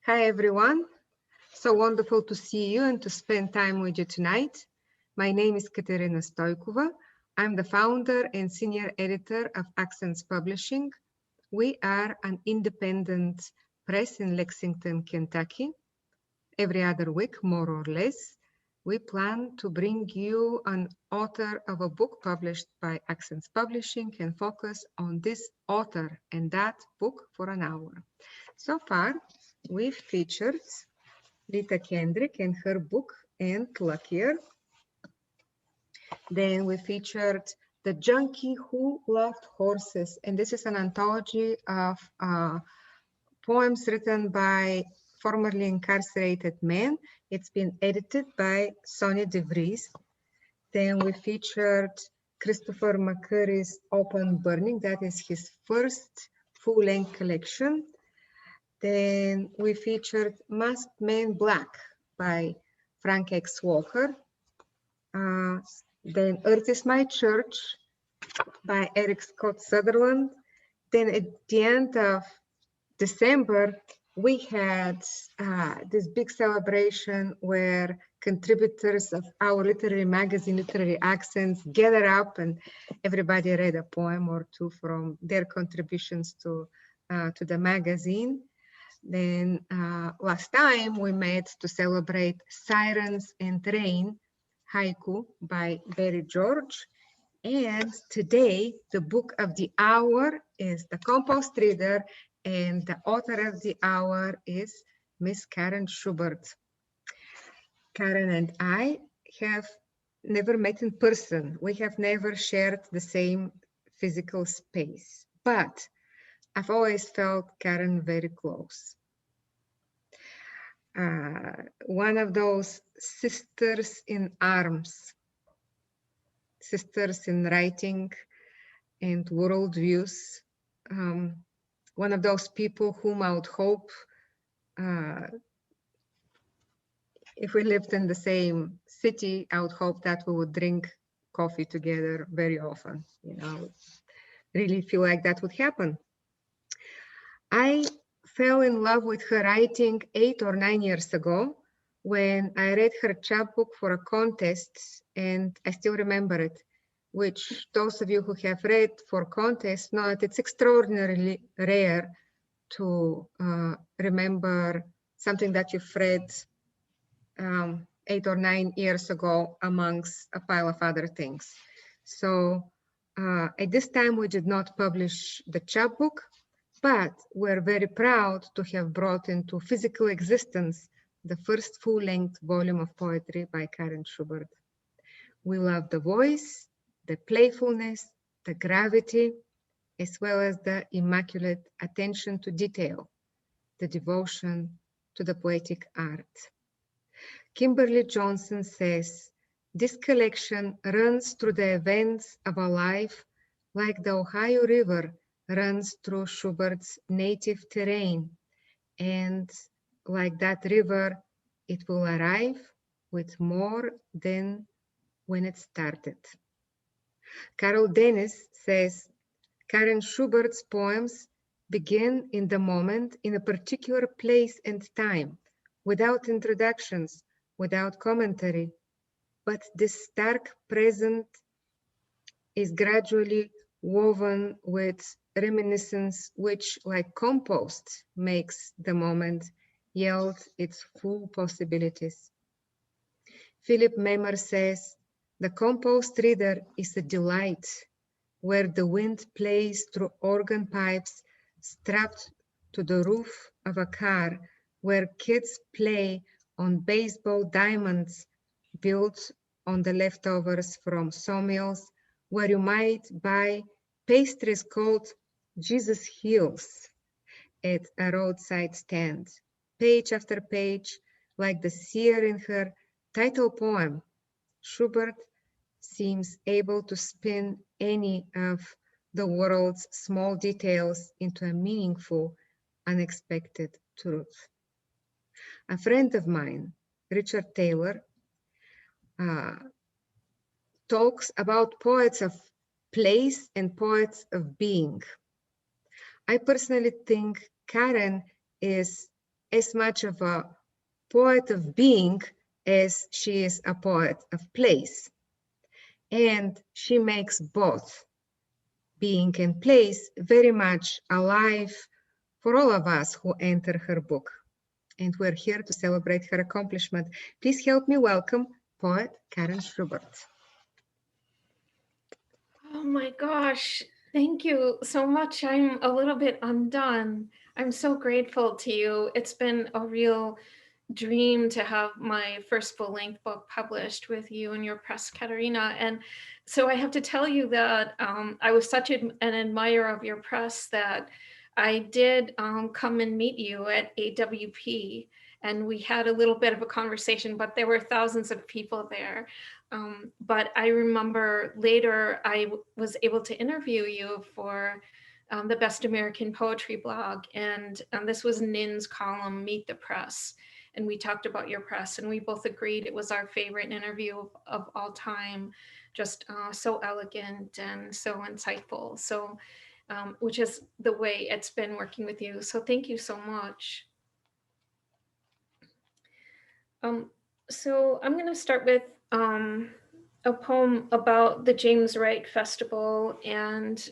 Hi, everyone. So wonderful to see you and to spend time with you tonight. My name is Katerina Stoikova. I'm the founder and senior editor of Accents Publishing. We are an independent press in Lexington, Kentucky. Every other week, more or less, we plan to bring you an author of a book published by Accents Publishing and focus on this author and that book for an hour. So far, we've featured Rita Kendrick and her book And Luckier. Then we featured The Junkie Who Loved Horses, and this is an anthology of poems written by formerly incarcerated men. It's been edited by Sonia de Vries. Then we featured Christopher McCurry's Open Burning. That is his first full-length collection. Then we featured Masked Man Black by Frank X. Walker. Then Earth is My Church by Eric Scott Sutherland. Then at the end of December, we had this big celebration where contributors of our literary magazine, Literary Accents, gather up and everybody read a poem or two from their contributions to the magazine. Then last time we met to celebrate Sirens and Rain, haiku by Barry George. And today, the book of the hour is The Compost Reader, and the author of the hour is Miss Karen Schubert. Karen and I have never met in person. We have never shared the same physical space, but I've always felt Karen very close. One of those sisters in arms, sisters in writing and worldviews. One of those people whom I would hope, if we lived in the same city, I would hope that we would drink coffee together very often. You know, really feel like that would happen. I fell in love with her writing 8 or 9 years ago when I read her chapbook for a contest, and I still remember it, which those of you who have read for contests know that it's extraordinarily rare to remember something that you've read 8 or 9 years ago amongst a pile of other things. So at this time, we did not publish the chapbook, but we're very proud to have brought into physical existence the first full-length volume of poetry by Karen Schubert. We love the voice, the playfulness, the gravity, as well as the immaculate attention to detail, the devotion to the poetic art. Kimberly Johnson says, this collection runs through the events of our life like the Ohio River runs through Schubert's native terrain, and like that river, it will arrive with more than when it started. Carol Dennis says, Karen Schubert's poems begin in the moment in a particular place and time, without introductions, without commentary, but this stark present is gradually woven with reminiscence, which, like compost, makes the moment yield its full possibilities. Philip Memer says, the Compost Reader is a delight where the wind plays through organ pipes strapped to the roof of a car, where kids play on baseball diamonds built on the leftovers from sawmills, where you might buy pastries called Jesus Heals at a roadside stand, page after page, like the seer in her title poem. Shubert seems able to spin any of the world's small details into a meaningful, unexpected truth. A friend of mine, Richard Taylor, talks about poets of place and poets of being. I personally think Karen is as much of a poet of being as she is a poet of place. And she makes both being and place very much alive for all of us who enter her book. And we're here to celebrate her accomplishment. Please help me welcome poet Karen Schubert. Oh my gosh, thank you so much. I'm a little bit undone. I'm so grateful to you. It's been a real dream to have my first full-length book published with you and your press, Katerina. And so I have to tell you that I was such an admirer of your press that I did come and meet you at AWP, and we had a little bit of a conversation, but there were thousands of people there. But I remember later I was able to interview you for the Best American Poetry blog, and this was Nin's column, Meet the Press. And we talked about your press, and we both agreed it was our favorite interview of all time. Just so elegant and so insightful. So, which is the way it's been working with you. So thank you so much. So I'm going to start with a poem about the James Wright Festival, and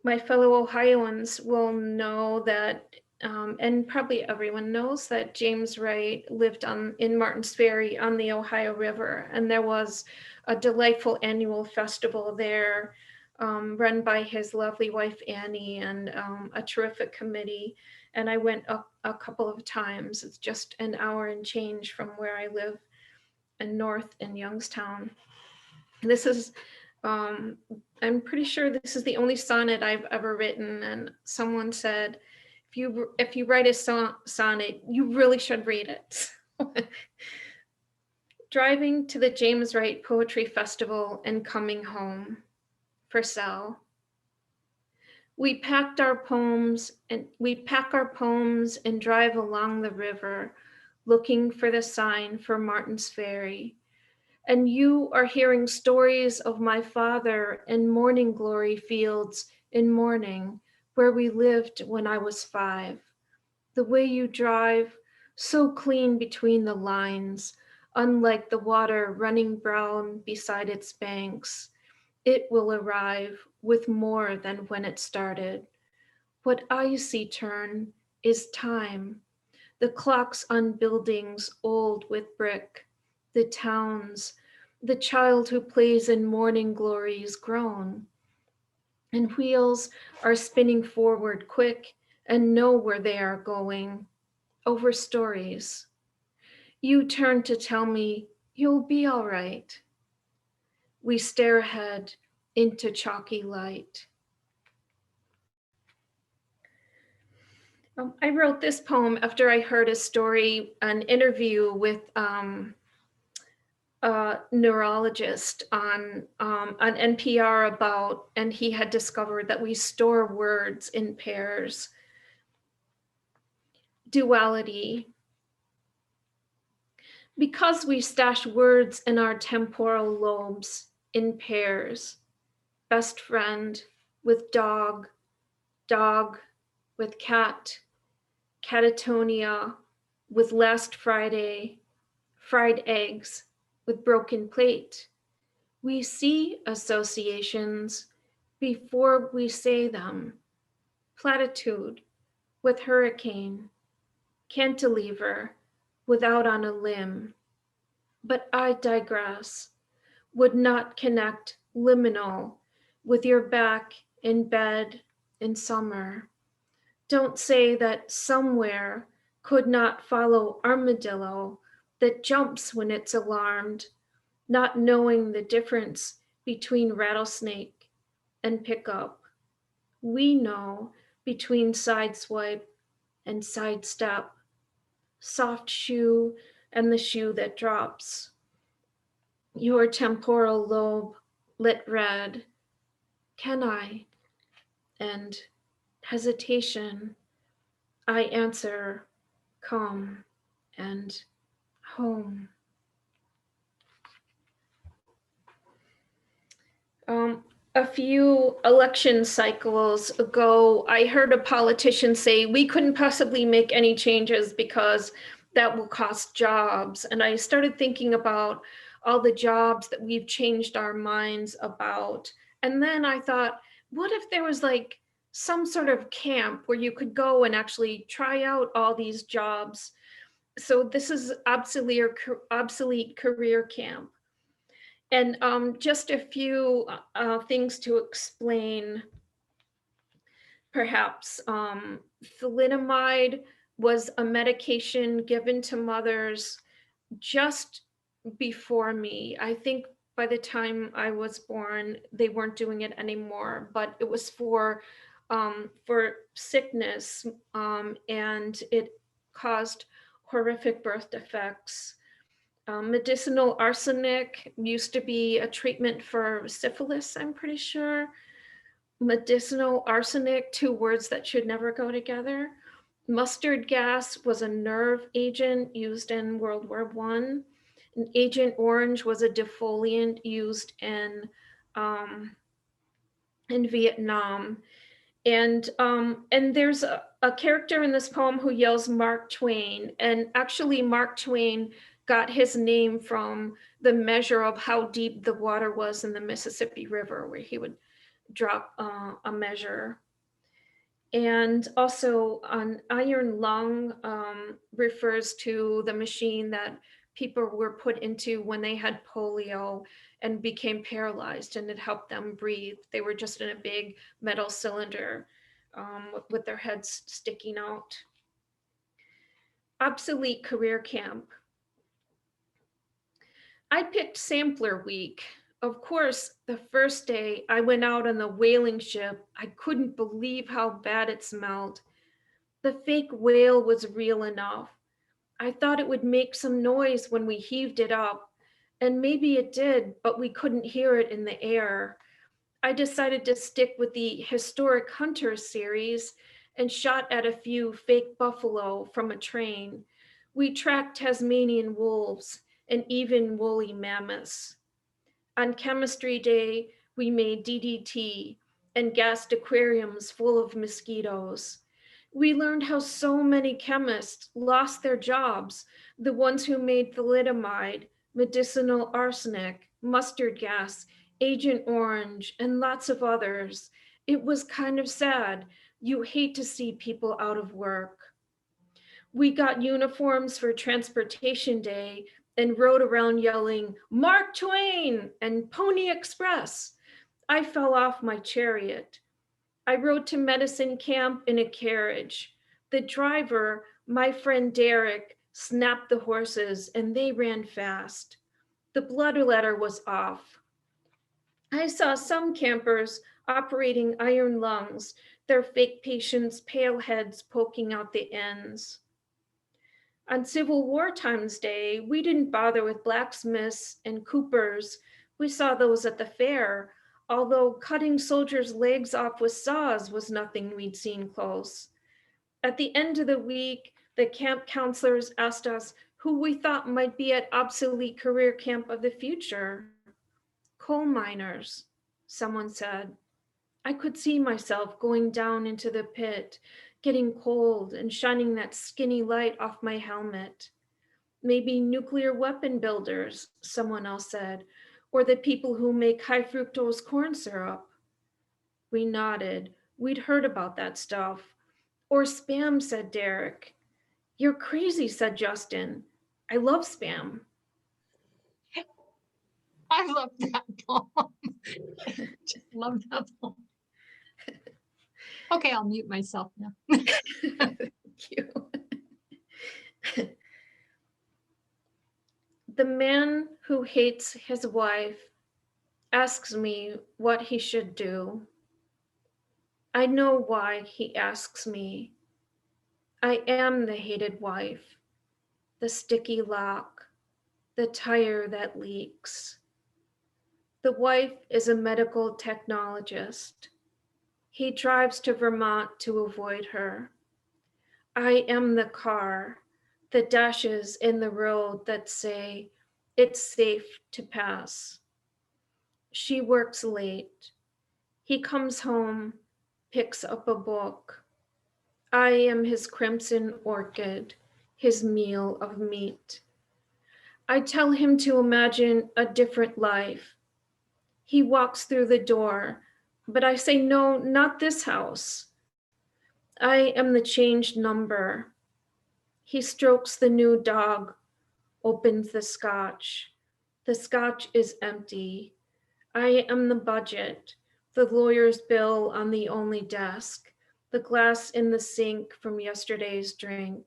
my fellow Ohioans will know that, and probably everyone knows that James Wright lived in Martins Ferry on the Ohio River, and there was a delightful annual festival there run by his lovely wife Annie and a terrific committee. And I went a couple of times. It's just an hour and change from where I live in North in Youngstown. This is I'm pretty sure this is the only sonnet I've ever written, and someone said, if you write a sonnet, you really should read it. Driving to the James Wright Poetry Festival and coming home. For Sal. We pack our poems and drive along the river, looking for the sign for Martins Ferry. And you are hearing stories of my father in morning glory fields in morning, where we lived when I was 5. The way you drive, so clean between the lines, unlike the water running brown beside its banks. It will arrive with more than when it started. What I see turn is time. The clocks on buildings old with brick, the towns, the child who plays in morning glories grown. And wheels are spinning forward quick and know where they are going, over stories. You turn to tell me you'll be all right. We stare ahead into chalky light. I wrote this poem after I heard a story, an interview with a neurologist on NPR about, and he had discovered that we store words in pairs. Duality. Because we stash words in our temporal lobes in pairs. Best friend with dog, dog with cat, catatonia with last Friday, fried eggs with broken plate. We see associations before we say them. Platitude with hurricane, cantilever without on a limb. But I digress, would not connect liminal with your back in bed in summer. Don't say that somewhere could not follow armadillo that jumps when it's alarmed, not knowing the difference between rattlesnake and pickup. We know between sideswipe and sidestep, soft shoe and the shoe that drops. Your temporal lobe lit red. Can I? And hesitation. I answer, come and home. A few election cycles ago, I heard a politician say we couldn't possibly make any changes because that will cost jobs. And I started thinking about all the jobs that we've changed our minds about. And then I thought, what if there was like some sort of camp where you could go and actually try out all these jobs? So this is obsolete career camp. And just a few things to explain, perhaps. Thalidomide was a medication given to mothers just before me. I think by the time I was born, they weren't doing it anymore, but it was for sickness, and it caused horrific birth defects. Medicinal arsenic used to be a treatment for syphilis, I'm pretty sure. Medicinal arsenic, two words that should never go together. Mustard gas was a nerve agent used in World War I. And Agent Orange was a defoliant used in Vietnam. And there's a character in this poem who yells Mark Twain, and actually Mark Twain got his name from the measure of how deep the water was in the Mississippi River, where he would drop a measure. And also an iron lung refers to the machine that people were put into when they had polio and became paralyzed, and it helped them breathe. They were just in a big metal cylinder with their heads sticking out. Obsolete career camp. I picked sampler week. Of course, the first day I went out on the whaling ship, I couldn't believe how bad it smelled. The fake whale was real enough. I thought it would make some noise when we heaved it up, and maybe it did, but we couldn't hear it in the air. I decided to stick with the Historic Hunters series and shot at a few fake buffalo from a train. We tracked Tasmanian wolves and even woolly mammoths. On chemistry day, we made DDT and gassed aquariums full of mosquitoes. We learned how so many chemists lost their jobs, the ones who made thalidomide, medicinal arsenic, mustard gas, Agent Orange, and lots of others. It was kind of sad. You hate to see people out of work. We got uniforms for Transportation Day and rode around yelling, Mark Twain and Pony Express. I fell off my chariot. I rode to medicine camp in a carriage. The driver, my friend Derek, snapped the horses and they ran fast. The bloodletter was off. I saw some campers operating iron lungs, their fake patients' pale heads poking out the ends. On Civil War Times Day, we didn't bother with blacksmiths and coopers. We saw those at the fair, although cutting soldiers' legs off with saws was nothing we'd seen close. At the end of the week, the camp counselors asked us who we thought might be at obsolete career camp of the future. Coal miners, someone said. I could see myself going down into the pit, getting cold and shining that skinny light off my helmet. Maybe nuclear weapon builders, someone else said, or the people who make high fructose corn syrup. We nodded. We'd heard about that stuff. Or spam, said Derek. You're crazy, said Justin. I love spam. I love that poem. Just love that poem. Okay, I'll mute myself now. Thank you. The man who hates his wife asks me what he should do. I know why he asks me. I am the hated wife, the sticky lock, the tire that leaks. The wife is a medical technologist. He drives to Vermont to avoid her. I am the car, the dashes in the road that say it's safe to pass. She works late. He comes home, picks up a book. I am his crimson orchid, his meal of meat. I tell him to imagine a different life. He walks through the door, but I say, no, not this house. I am the changed number. He strokes the new dog, opens the scotch. The scotch is empty. I am the budget, the lawyer's bill on the only desk, the glass in the sink from yesterday's drink.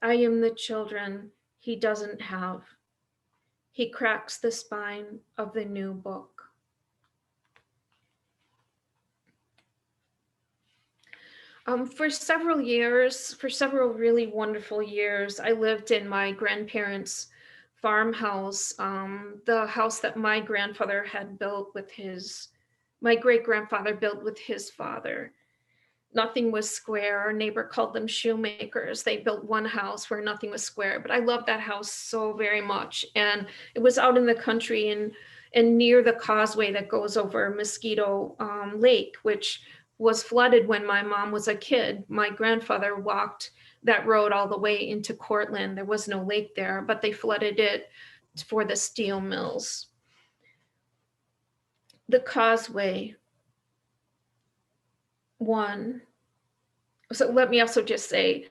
I am the children he doesn't have. He cracks the spine of the new book. For several really wonderful years, I lived in my grandparents' farmhouse, the house that my grandfather had built with my great grandfather built with his father. Nothing was square. Our neighbor called them shoemakers. They built one house where nothing was square, but I loved that house so very much. And it was out in the country and near the causeway that goes over Mosquito Lake, which was flooded when my mom was a kid. My grandfather walked that road all the way into Cortland. There was no lake there, but they flooded it for the steel mills. The causeway. One. So let me also just say,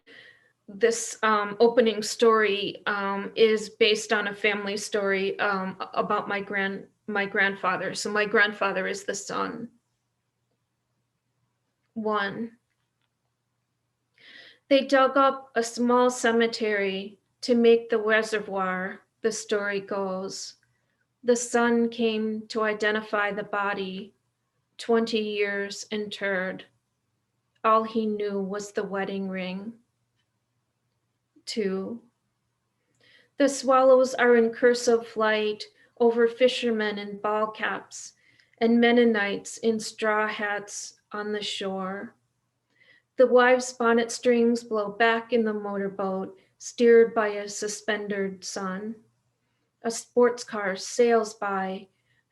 this opening story is based on a family story about my grandfather. So my grandfather is the son. One. They dug up a small cemetery to make the reservoir, the story goes. The son came to identify the body, 20 years interred. All he knew was the wedding ring. 2. The swallows are in cursive flight over fishermen in ball caps and Mennonites in straw hats on the shore. The wives' bonnet strings blow back in the motorboat, steered by a suspendered sun. A sports car sails by,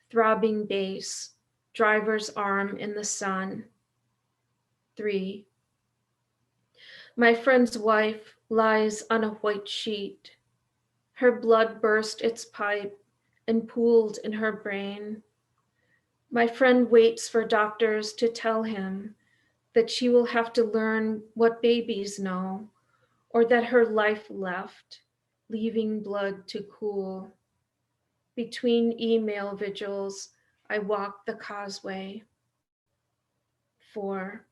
throbbing bass, driver's arm in the sun. 3. My friend's wife lies on a white sheet. Her blood burst its pipe and pooled in her brain. My friend waits for doctors to tell him that she will have to learn what babies know, or that her life left, leaving blood to cool. Between email vigils, I walk the causeway. 4.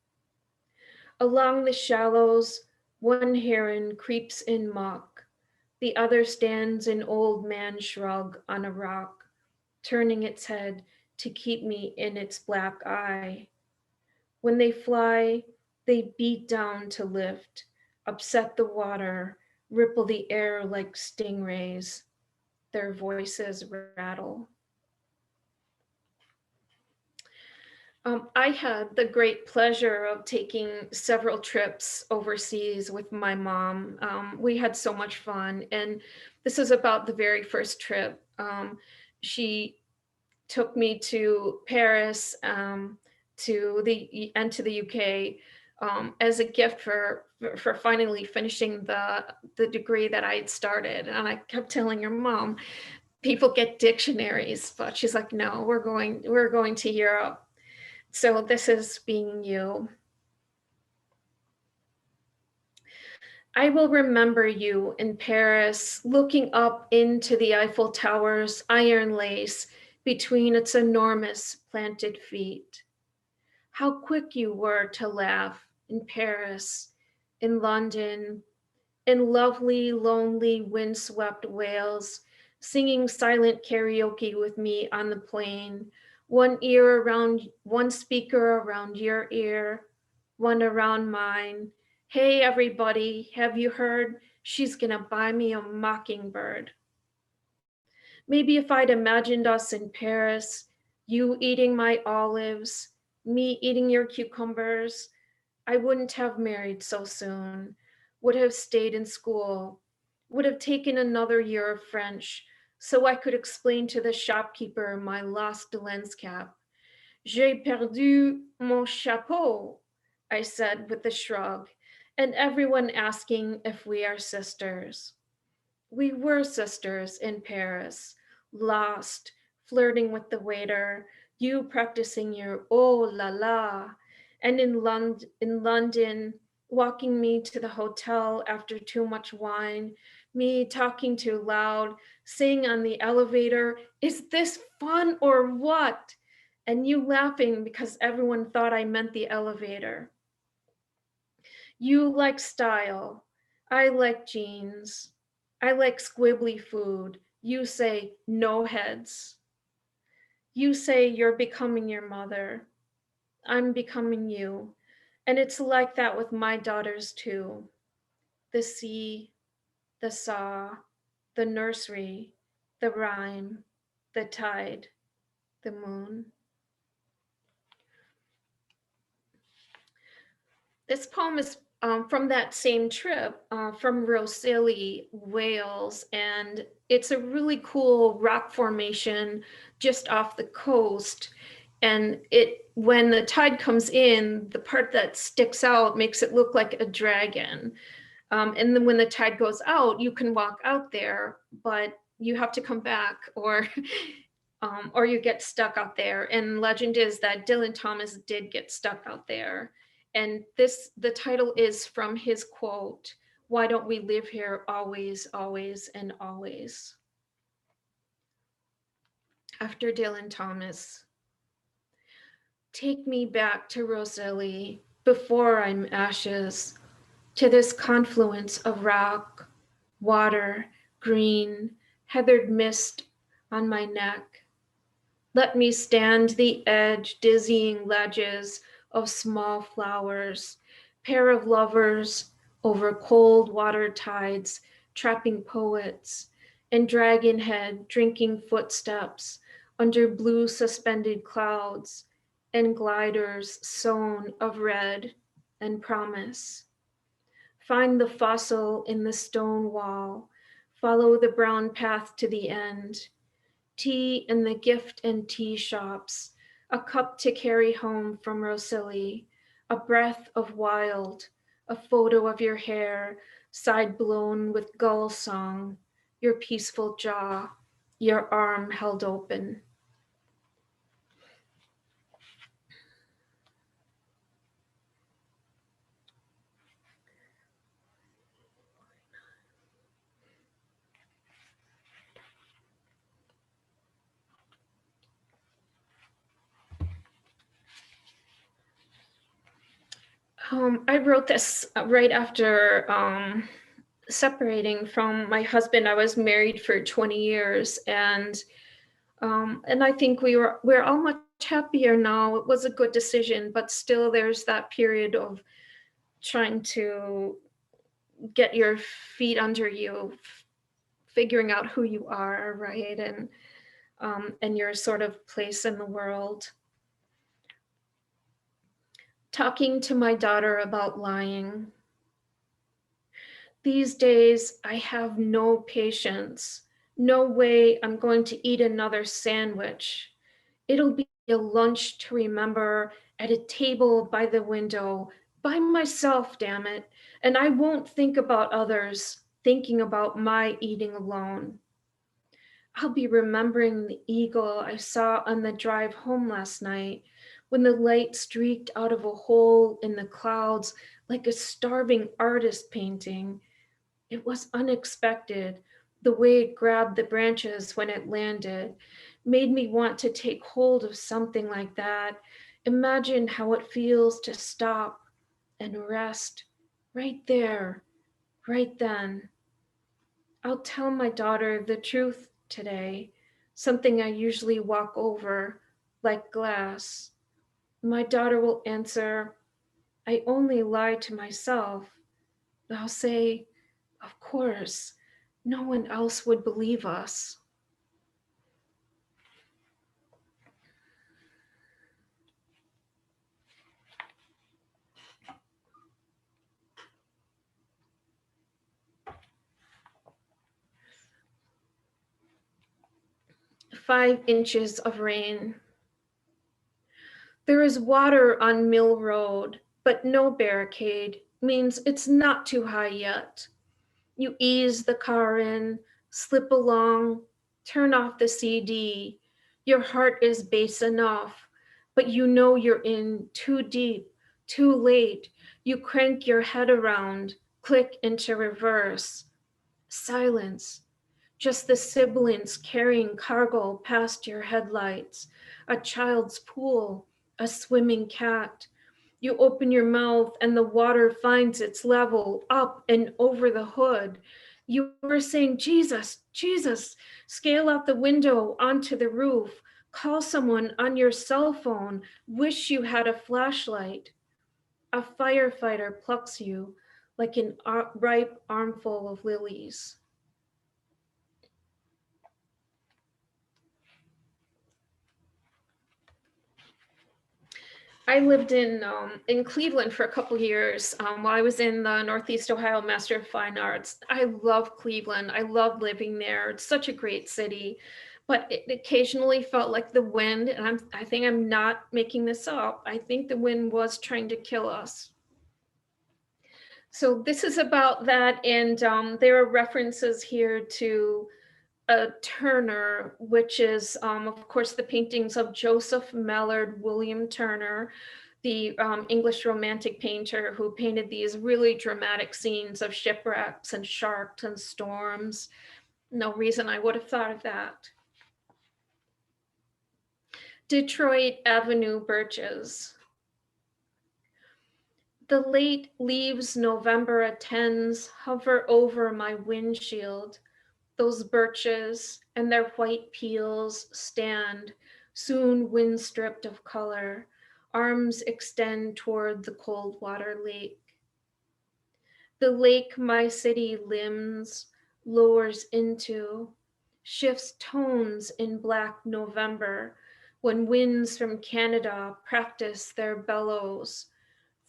Along the shallows, one heron creeps in muck. The other stands in old man shrug on a rock, turning its head to keep me in its black eye. When they fly, they beat down to lift, upset the water, ripple the air like stingrays. Their voices rattle. I had the great pleasure of taking several trips overseas with my mom. We had so much fun, and this is about the very first trip. She took me to Paris, to the UK, as a gift for finally finishing the degree that I had started. And I kept telling her, Mom, people get dictionaries, but she's like, no, we're going to Europe. So this is being you. I will remember you in Paris, looking up into the Eiffel Tower's iron lace between its enormous planted feet. How quick you were to laugh in Paris, in London, in lovely, lonely, windswept Wales, singing silent karaoke with me on the plane, one speaker around your ear, one around mine. Hey, everybody, have you heard? She's gonna buy me a mockingbird. Maybe if I'd imagined us in Paris, you eating my olives, me eating your cucumbers, I wouldn't have married so soon, would have stayed in school, would have taken another year of French so I could explain to the shopkeeper my lost lens cap. J'ai perdu mon chapeau, I said with a shrug, and everyone asking if we are sisters. We were sisters in Paris, lost, flirting with the waiter, you practicing your oh la la, and in London, walking me to the hotel after too much wine, me talking too loud, saying on the elevator, is this fun or what? And you laughing because everyone thought I meant the elevator. You like style. I like jeans. I like squibbly food. You say no heads. You say you're becoming your mother. I'm becoming you. And it's like that with my daughters too. The sea, the saw, the nursery, the rhyme, the tide, the moon. This poem is from that same trip from Rosilly, Wales, and it's a really cool rock formation just off the coast. And when the tide comes in, the part that sticks out makes it look like a dragon. And then when the tide goes out, you can walk out there, but you have to come back or you get stuck out there. And legend is that Dylan Thomas did get stuck out there. And the title is from his quote, "Why don't we live here always, always, and always?" After Dylan Thomas, take me back to Rosilly before I'm ashes, to this confluence of rock, water, green, heathered mist on my neck. Let me stand the edge, dizzying ledges of small flowers, pair of lovers over cold water tides, trapping poets, and dragon head drinking footsteps under blue suspended clouds, and gliders sown of red and promise. Find the fossil in the stone wall, follow the brown path to the end. Tea in the gift and tea shops, a cup to carry home from Rosilly, a breath of wild, a photo of your hair, side blown with gull song, your peaceful jaw, your arm held open. I wrote this right after separating from my husband. I was married for 20 years, and I think we're all much happier now. It was a good decision, but still there's that period of trying to get your feet under you, figuring out who you are, right, and your sort of place in the world. Talking to my daughter about lying. These days, I have no patience. No way I'm going to eat another sandwich. It'll be a lunch to remember at a table by the window, by myself, damn it. And I won't think about others, thinking about my eating alone. I'll be remembering the eagle I saw on the drive home last night when the light streaked out of a hole in the clouds like a starving artist painting. It was unexpected. The way it grabbed the branches when it landed made me want to take hold of something like that. Imagine how it feels to stop and rest right there, right then. I'll tell my daughter the truth today, something I usually walk over like glass. My daughter will answer, I only lie to myself. I'll say, of course, no one else would believe us. "5 inches of rain. There is water on Mill Road, but no barricade means it's not too high yet. You ease the car in, slip along, turn off the CD. Your heart is bass enough, but you know you're in too deep, too late. You crank your head around, click into reverse. Silence. Just the sibilants carrying cargo past your headlights, a child's pool, a swimming cat. You open your mouth and the water finds its level up and over the hood. You are saying, Jesus, Jesus, scale out the window onto the roof, call someone on your cell phone, wish you had a flashlight. A firefighter plucks you like an ripe armful of lilies. I lived in Cleveland for a couple years while I was in the Northeast Ohio Master of Fine Arts. I love Cleveland. I love living there. It's such a great city, but it occasionally felt like the wind, and I think I'm not making this up. I think the wind was trying to kill us. So this is about that, and there are references here to Turner, which is, of course, the paintings of Joseph Mallard William Turner, the English Romantic painter who painted these really dramatic scenes of shipwrecks and sharks and storms. No reason I would have thought of that. Detroit Avenue Birches. The late leaves November attends hover over my windshield. Those birches and their white peels stand, soon wind-stripped of color. Arms extend toward the cold water lake. The lake my city limbs lowers into, shifts tones in black November when winds from Canada practice their bellows,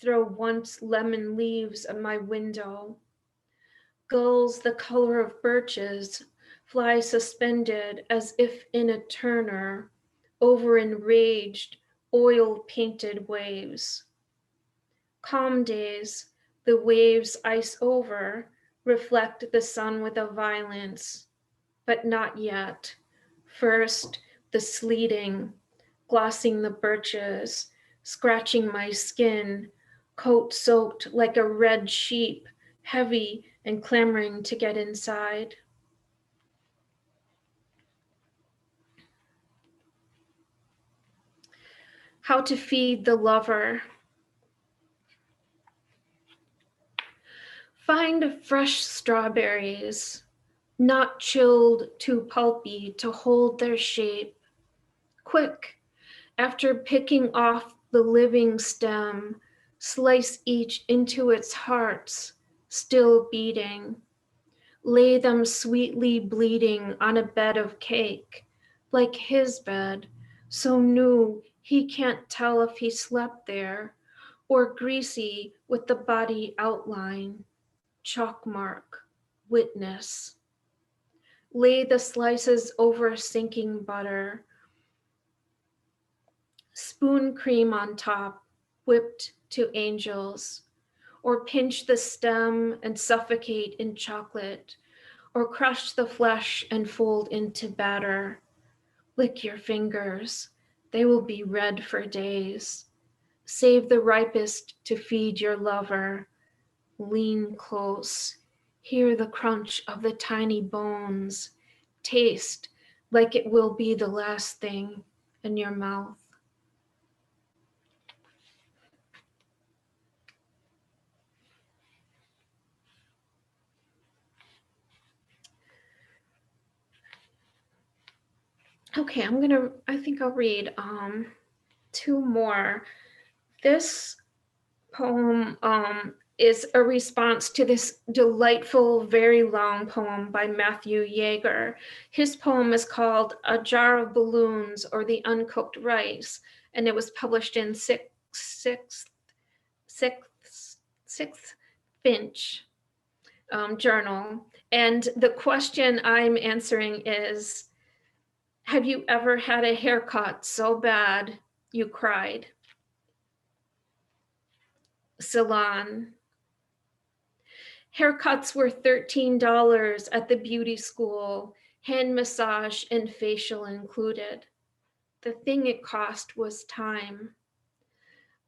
throw once lemon leaves at my window. Gulls the color of birches fly suspended as if in a Turner over enraged, oil-painted waves. Calm days, the waves ice over, reflect the sun with a violence, but not yet. First, the sleeting, glossing the birches, scratching my skin, coat soaked like a red sheep, heavy and clamoring to get inside. How to feed the lover. Find fresh strawberries, not chilled, too pulpy to hold their shape. Quick, after picking off the living stem, slice each into its hearts, still beating. Lay them sweetly bleeding on a bed of cake, like his bed, so new he can't tell if he slept there, or greasy with the body outline, chalk mark, witness. Lay the slices over sinking butter, spoon cream on top, whipped to angels, or pinch the stem and suffocate in chocolate, or crush the flesh and fold into batter. Lick your fingers, they will be red for days. Save the ripest to feed your lover. Lean close, hear the crunch of the tiny bones. Taste like it will be the last thing in your mouth. Okay, I think I'll read two more. This poem is a response to this delightful, very long poem by Matthew Yeager. His poem is called A Jar of Balloons or the Uncooked Rice, and it was published in Sixth Finch journal. And the question I'm answering is, have you ever had a haircut so bad you cried? salon. Haircuts were $13 at the beauty school, hand massage and facial included. The thing it cost was time.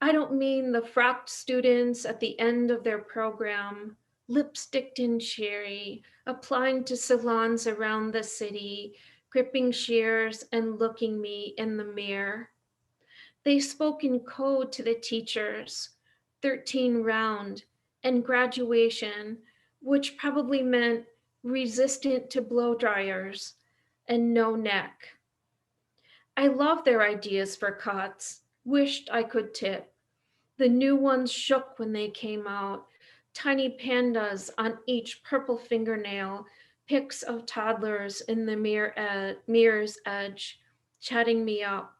I don't mean the frocked students at the end of their program, lipsticked and cherry, applying to salons around the city, gripping shears and looking me in the mirror. They spoke in code to the teachers, 13 round, and graduation, which probably meant resistant to blow dryers and no neck. I love their ideas for cuts, wished I could tip. The new ones shook when they came out, tiny pandas on each purple fingernail, pics of toddlers in the mirror's edge, chatting me up.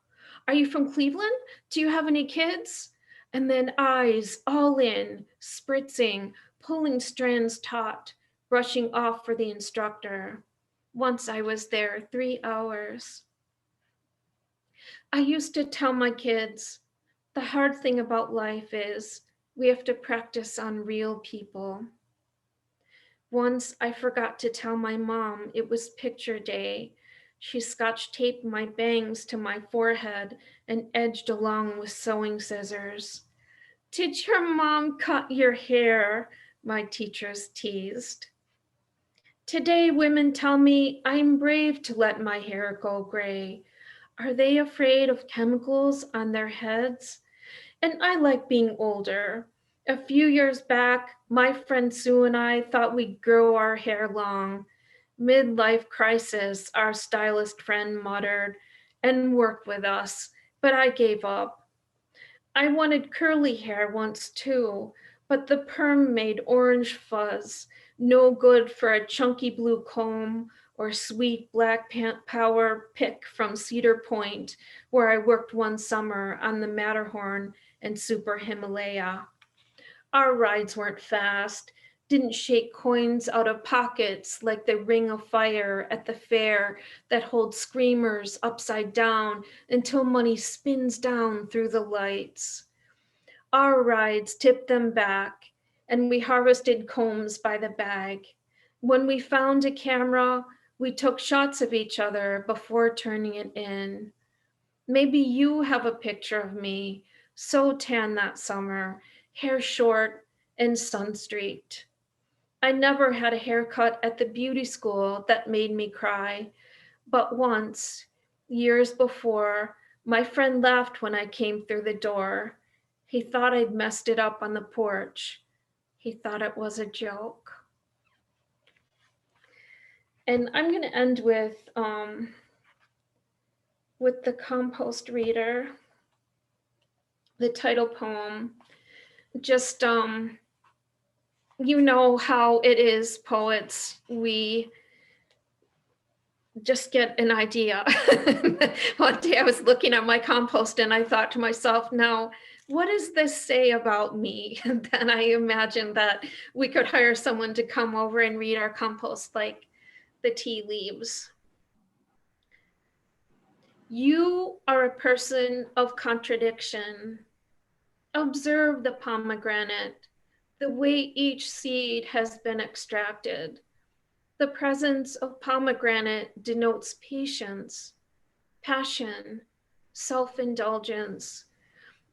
Are you from Cleveland? Do you have any kids? And then eyes all in, spritzing, pulling strands taut, brushing off for the instructor. Once I was there 3 hours. I used to tell my kids, the hard thing about life is we have to practice on real people. Once I forgot to tell my mom it was picture day. She scotch taped my bangs to my forehead and edged along with sewing scissors. Did your mom cut your hair? My teachers teased. Today, women tell me I'm brave to let my hair go gray. Are they afraid of chemicals on their heads? And I like being older. A few years back, my friend Sue and I thought we'd grow our hair long. Midlife crisis, our stylist friend muttered, and worked with us, but I gave up. I wanted curly hair once too, but the perm made orange fuzz, no good for a chunky blue comb or sweet black power pick from Cedar Point, where I worked one summer on the Matterhorn and Super Himalaya. Our rides weren't fast, didn't shake coins out of pockets like the ring of fire at the fair that holds screamers upside down until money spins down through the lights. Our rides tipped them back, and we harvested combs by the bag. When we found a camera, we took shots of each other before turning it in. Maybe you have a picture of me, so tan that summer, hair short and sun-streaked. I never had a haircut at the beauty school that made me cry, but once, years before, my friend laughed when I came through the door. He thought I'd messed it up on the porch. He thought it was a joke. And I'm going to end with the Compost Reader, the title poem. Just, you know how it is, poets. We just get an idea. One day I was looking at my compost and I thought to myself, now, what does this say about me? And then I imagined that we could hire someone to come over and read our compost like the tea leaves. You are a person of contradiction. Observe the pomegranate, the way each seed has been extracted. The presence of pomegranate denotes patience, passion, self-indulgence.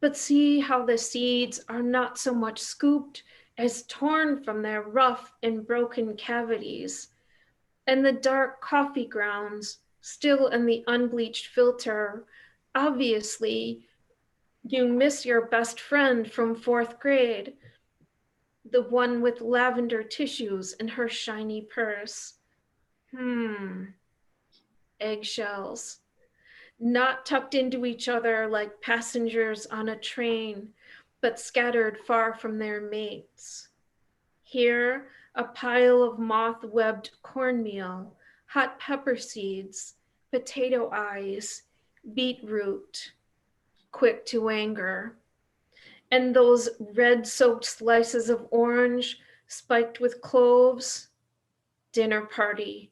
But see how the seeds are not so much scooped as torn from their rough and broken cavities. And the dark coffee grounds, still in the unbleached filter, obviously you miss your best friend from 4th grade, the one with lavender tissues in her shiny purse. Eggshells, not tucked into each other like passengers on a train, but scattered far from their mates. Here, a pile of moth-webbed cornmeal, hot pepper seeds, potato eyes, beetroot, quick to anger. And those red-soaked slices of orange spiked with cloves. Dinner party.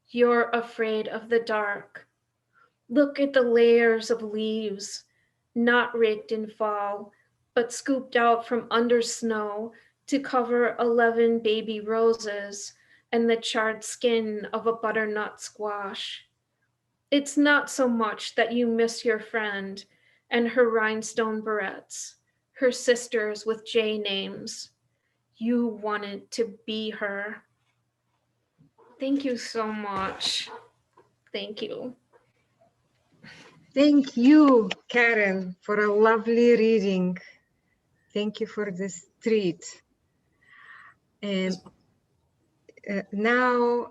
You're afraid of the dark. Look at the layers of leaves, not raked in fall, but scooped out from under snow to cover 11 baby roses and the charred skin of a butternut squash. It's not so much that you miss your friend and her rhinestone barrettes, her sisters with J names. You wanted to be her. Thank you so much. Thank you. Thank you, Karen, for a lovely reading. Thank you for this treat. And now,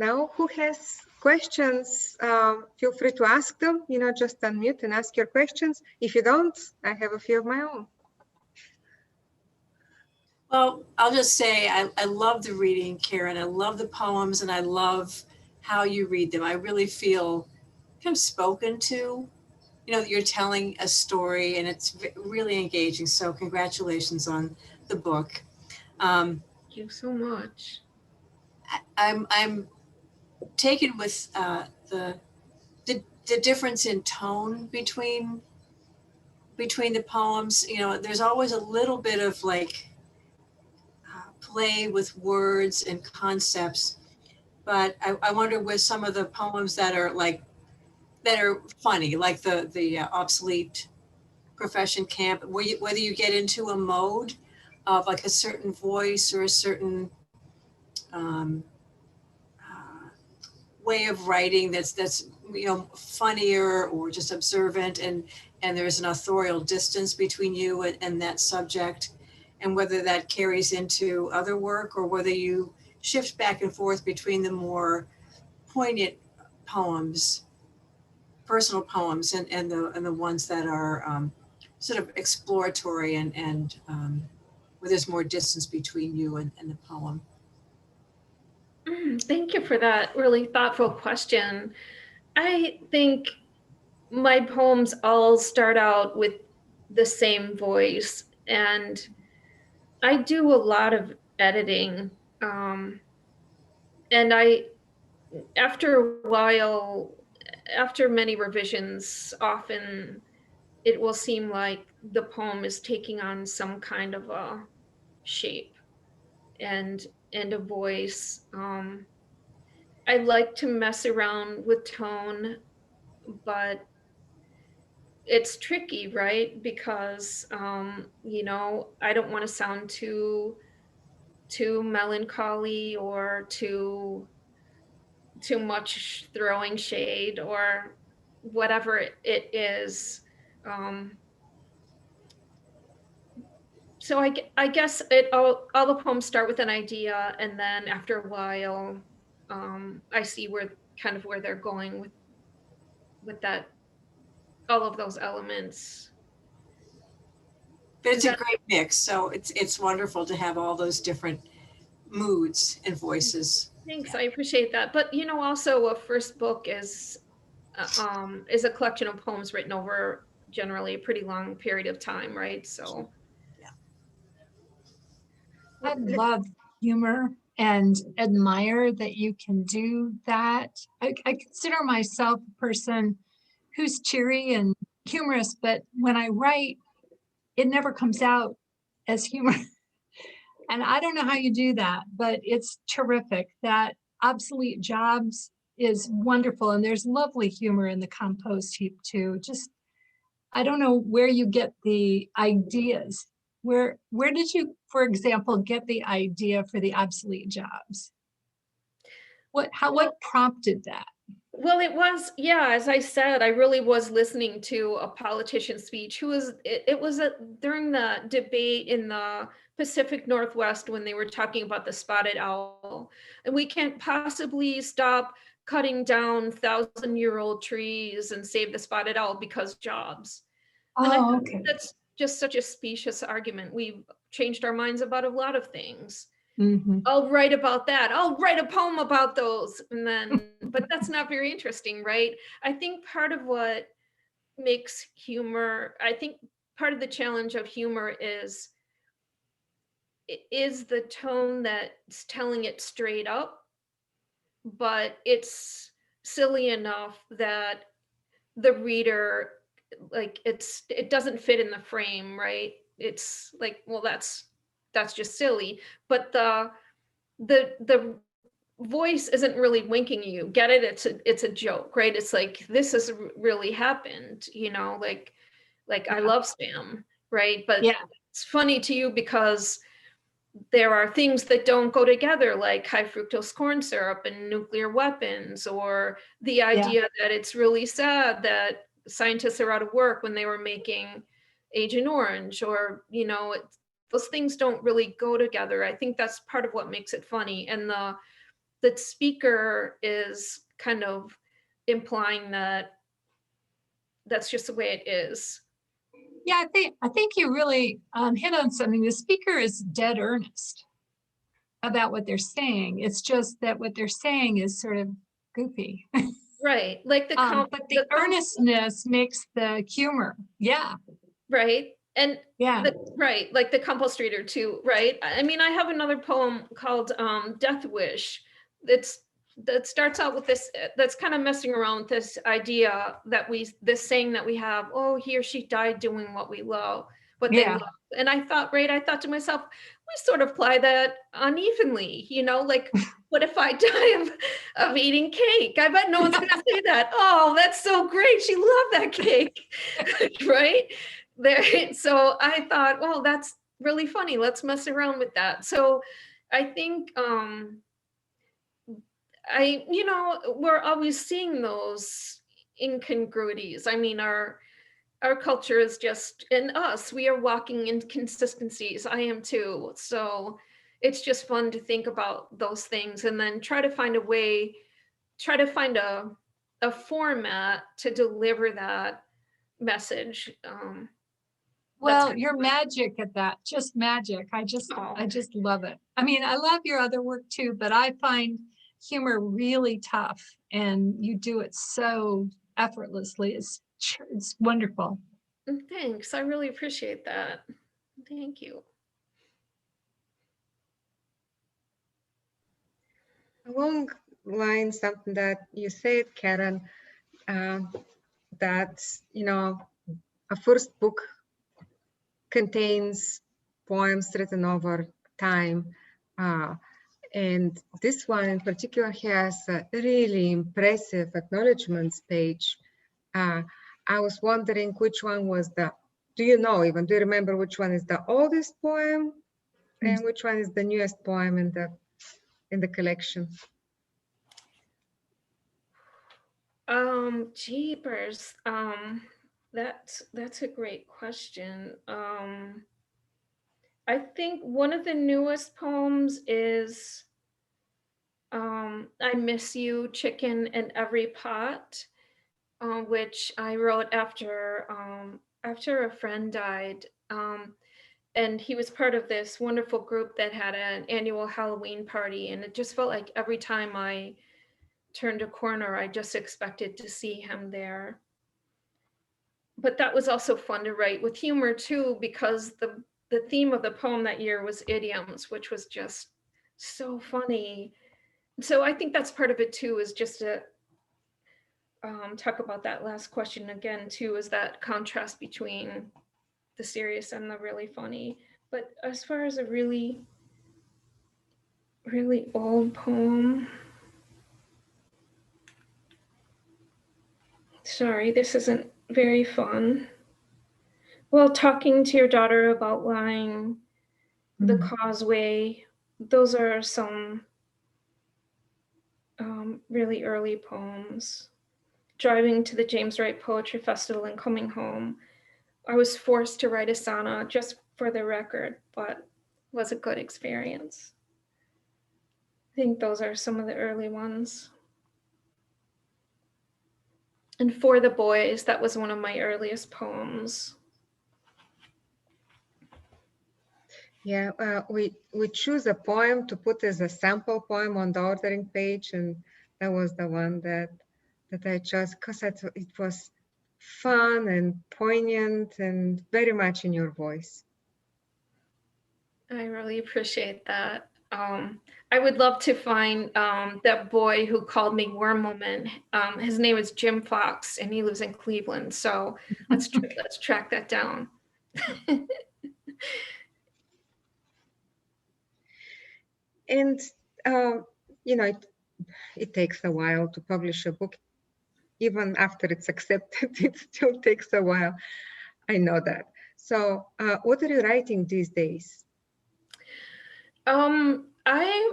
now who has questions? Feel free to ask them, just unmute and ask your questions. If you don't, I have a few of my own. Well, I'll just say I love the reading, Karen. I love the poems and I love how you read them. I really feel kind of spoken to. You're telling a story and it's really engaging. So congratulations on the book. Thank you so much. I'm taken with the difference in tone between the poems. There's always a little bit of like play with words and concepts, but I wonder with some of the poems that are funny, like the obsolete profession camp, whether you get into a mode of like a certain voice or a certain way of writing that's funnier or just observant, and there's an authorial distance between you and that subject, and whether that carries into other work or whether you shift back and forth between the more poignant poems, personal poems, and the ones that are sort of exploratory and where there's more distance between you and the poem. Thank you for that really thoughtful question. I think my poems all start out with the same voice, and I do a lot of editing. And after a while, after many revisions, often it will seem like the poem is taking on some kind of a shape and a voice. I like to mess around with tone, but it's tricky, right? Because I don't want to sound too melancholy or too much throwing shade or whatever it is. So I guess all the poems start with an idea, and then after a while, I see where they're going with that, all of those elements. But it's a great mix, so it's wonderful to have all those different moods and voices. Thanks, yeah. I appreciate that. But also a first book is a collection of poems written over generally a pretty long period of time, right? So yeah. I love humor and admire that you can do that. I consider myself a person who's cheery and humorous, but when I write, it never comes out as humor. And I don't know how you do that, but it's terrific. That obsolete jobs is wonderful. And there's lovely humor in the compost heap too. Just, I don't know where you get the ideas. Where did you, for example, get the idea for the obsolete jobs? What prompted that? Well, it was, yeah, as I said, I really was listening to a politician's speech who was, it was during the debate in the Pacific Northwest when they were talking about the spotted owl. And we can't possibly stop cutting down 1,000-year-old trees and save the spotted owl because jobs. And I think okay. that's just such a specious argument. We've changed our minds about a lot of things. Mm-hmm. I'll write about that. I'll write a poem about those. And then, but that's not very interesting, right? I think part of what makes humor, I think part of the challenge of humor is the tone that's telling it straight up, but it's silly enough that the reader like it doesn't fit in the frame, right? It's like, well, that's just silly. But the voice isn't really winking you. Get it? It's a joke, right? It's like, this has really happened, you know, like I love spam, right? But Yeah. it's funny to you because there are things that don't go together, like high fructose corn syrup and nuclear weapons, or the idea that it's really sad that scientists are out of work when they were making Agent Orange, or, you know, those things don't really go together. I think that's part of what makes it funny. And the speaker is kind of implying that that's just the way it is. Yeah, I think you really hit on something. The speaker is dead earnest about what they're saying. It's just that what they're saying is sort of goofy. Right. Like but the earnestness makes the humor. Yeah. Right. And yeah. Right. Like the Compost Reader too. Right. I mean, I have another poem called Death Wish. That starts out with this, that's kind of messing around with this idea that this saying that we have, oh, he or she died doing what we love, what they love. And I thought to myself, we sort of apply that unevenly, you know, like, what if I die of eating cake? I bet no one's going to say that. Oh, that's so great. She loved that cake. Right. So I thought, well, that's really funny. Let's mess around with that. So I think, we're always seeing those incongruities. I mean, our culture is just, in us, we are walking inconsistencies. I am too. So it's just fun to think about those things and then try to find a format to deliver that message. Well, you're magic at that, just magic. I just love it. I mean, I love your other work too, but I find humor really tough, and you do it so effortlessly. It's wonderful. Thanks. I really appreciate that. Thank you. Along lines, something that you said, Karen, that, you know, a first book contains poems written over time. And this one in particular has a really impressive acknowledgements page. I was wondering which one was do you remember which one is the oldest poem and which one is the newest poem in the collection? Jeepers. That's a great question. I think one of the newest poems is I Miss You, Chicken in Every Pot, which I wrote after a friend died. And he was part of this wonderful group that had an annual Halloween party. And it just felt like every time I turned a corner, I just expected to see him there. But that was also fun to write with humor too, because the theme of the poem that year was idioms, which was just so funny. So I think that's part of it too, is just to talk about that last question again too, is that contrast between the serious and the really funny. But as far as a really, really old poem, sorry, this isn't very fun. Well, talking to your daughter about lying, the causeway, those are some really early poems. Driving to the James Wright Poetry Festival and coming home, I was forced to write a sonnet just for the record, but it was a good experience. I think those are some of the early ones. And For the Boys, that was one of my earliest poems. Yeah, we choose a poem to put as a sample poem on the ordering page, and that was the one that I chose because it was fun and poignant and very much in your voice. I really appreciate that. I would love to find that boy who called me Worm Woman. His name is Jim Fox, and he lives in Cleveland. So let's track that down. And you know, it takes a while to publish a book. Even after it's accepted, it still takes a while. I know that. So what are you writing these days? I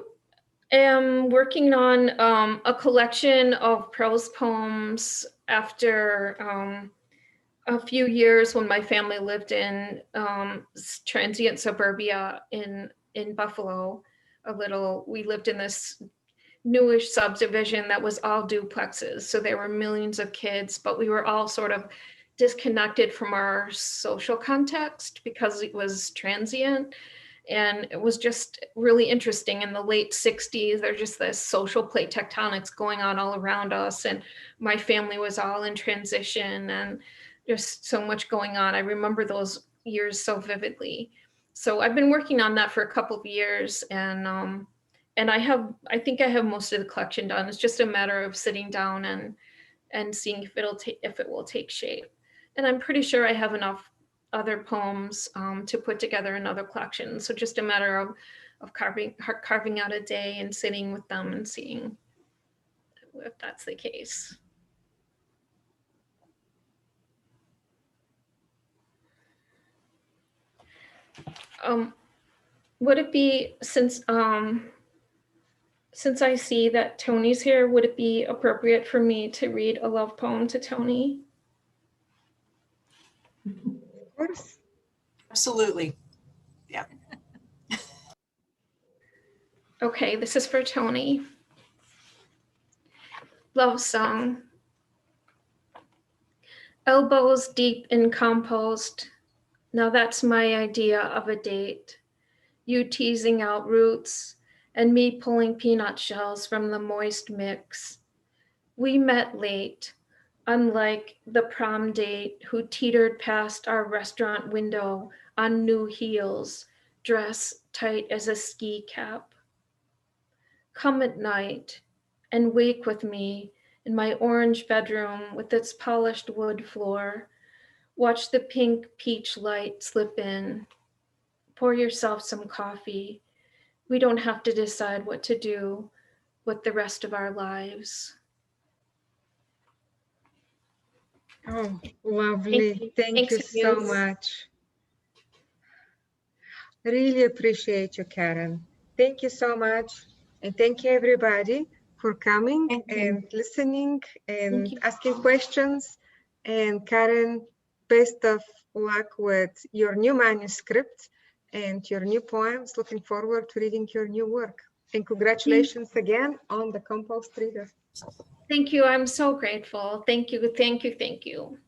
am working on a collection of prose poems after a few years when my family lived in transient suburbia in Buffalo. We lived in this newish subdivision that was all duplexes. So there were millions of kids, but we were all sort of disconnected from our social context because it was transient. And it was just really interesting. In the late 60s, there's just this social plate tectonics going on all around us. And my family was all in transition and just so much going on. I remember those years so vividly. So I've been working on that for a couple of years, and I think I have most of the collection done. It's just a matter of sitting down and seeing if it will take shape. And I'm pretty sure I have enough other poems to put together another collection. So just a matter of carving out a day and sitting with them and seeing if that's the case. Would it be, since I see that Tony's here, would it be appropriate for me to read a love poem to Tony? Of course. Absolutely. Yeah. Okay, this is for Tony. Love song. Elbows deep in compost. Now that's my idea of a date. You teasing out roots and me pulling peanut shells from the moist mix. We met late, unlike the prom date who teetered past our restaurant window on new heels, dress tight as a ski cap. Come at night and wake with me in my orange bedroom with its polished wood floor. Watch the pink peach light slip in. Pour yourself some coffee. We don't have to decide what to do with the rest of our lives. Oh, lovely. Thank you so much. Really appreciate you, Karen. Thank you so much. And thank you, everybody, for coming and listening and asking questions. And Karen, best of luck with your new manuscript and your new poems. Looking forward to reading your new work. And congratulations again on the Compost Reader. Thank you. I'm so grateful. Thank you. Thank you. Thank you.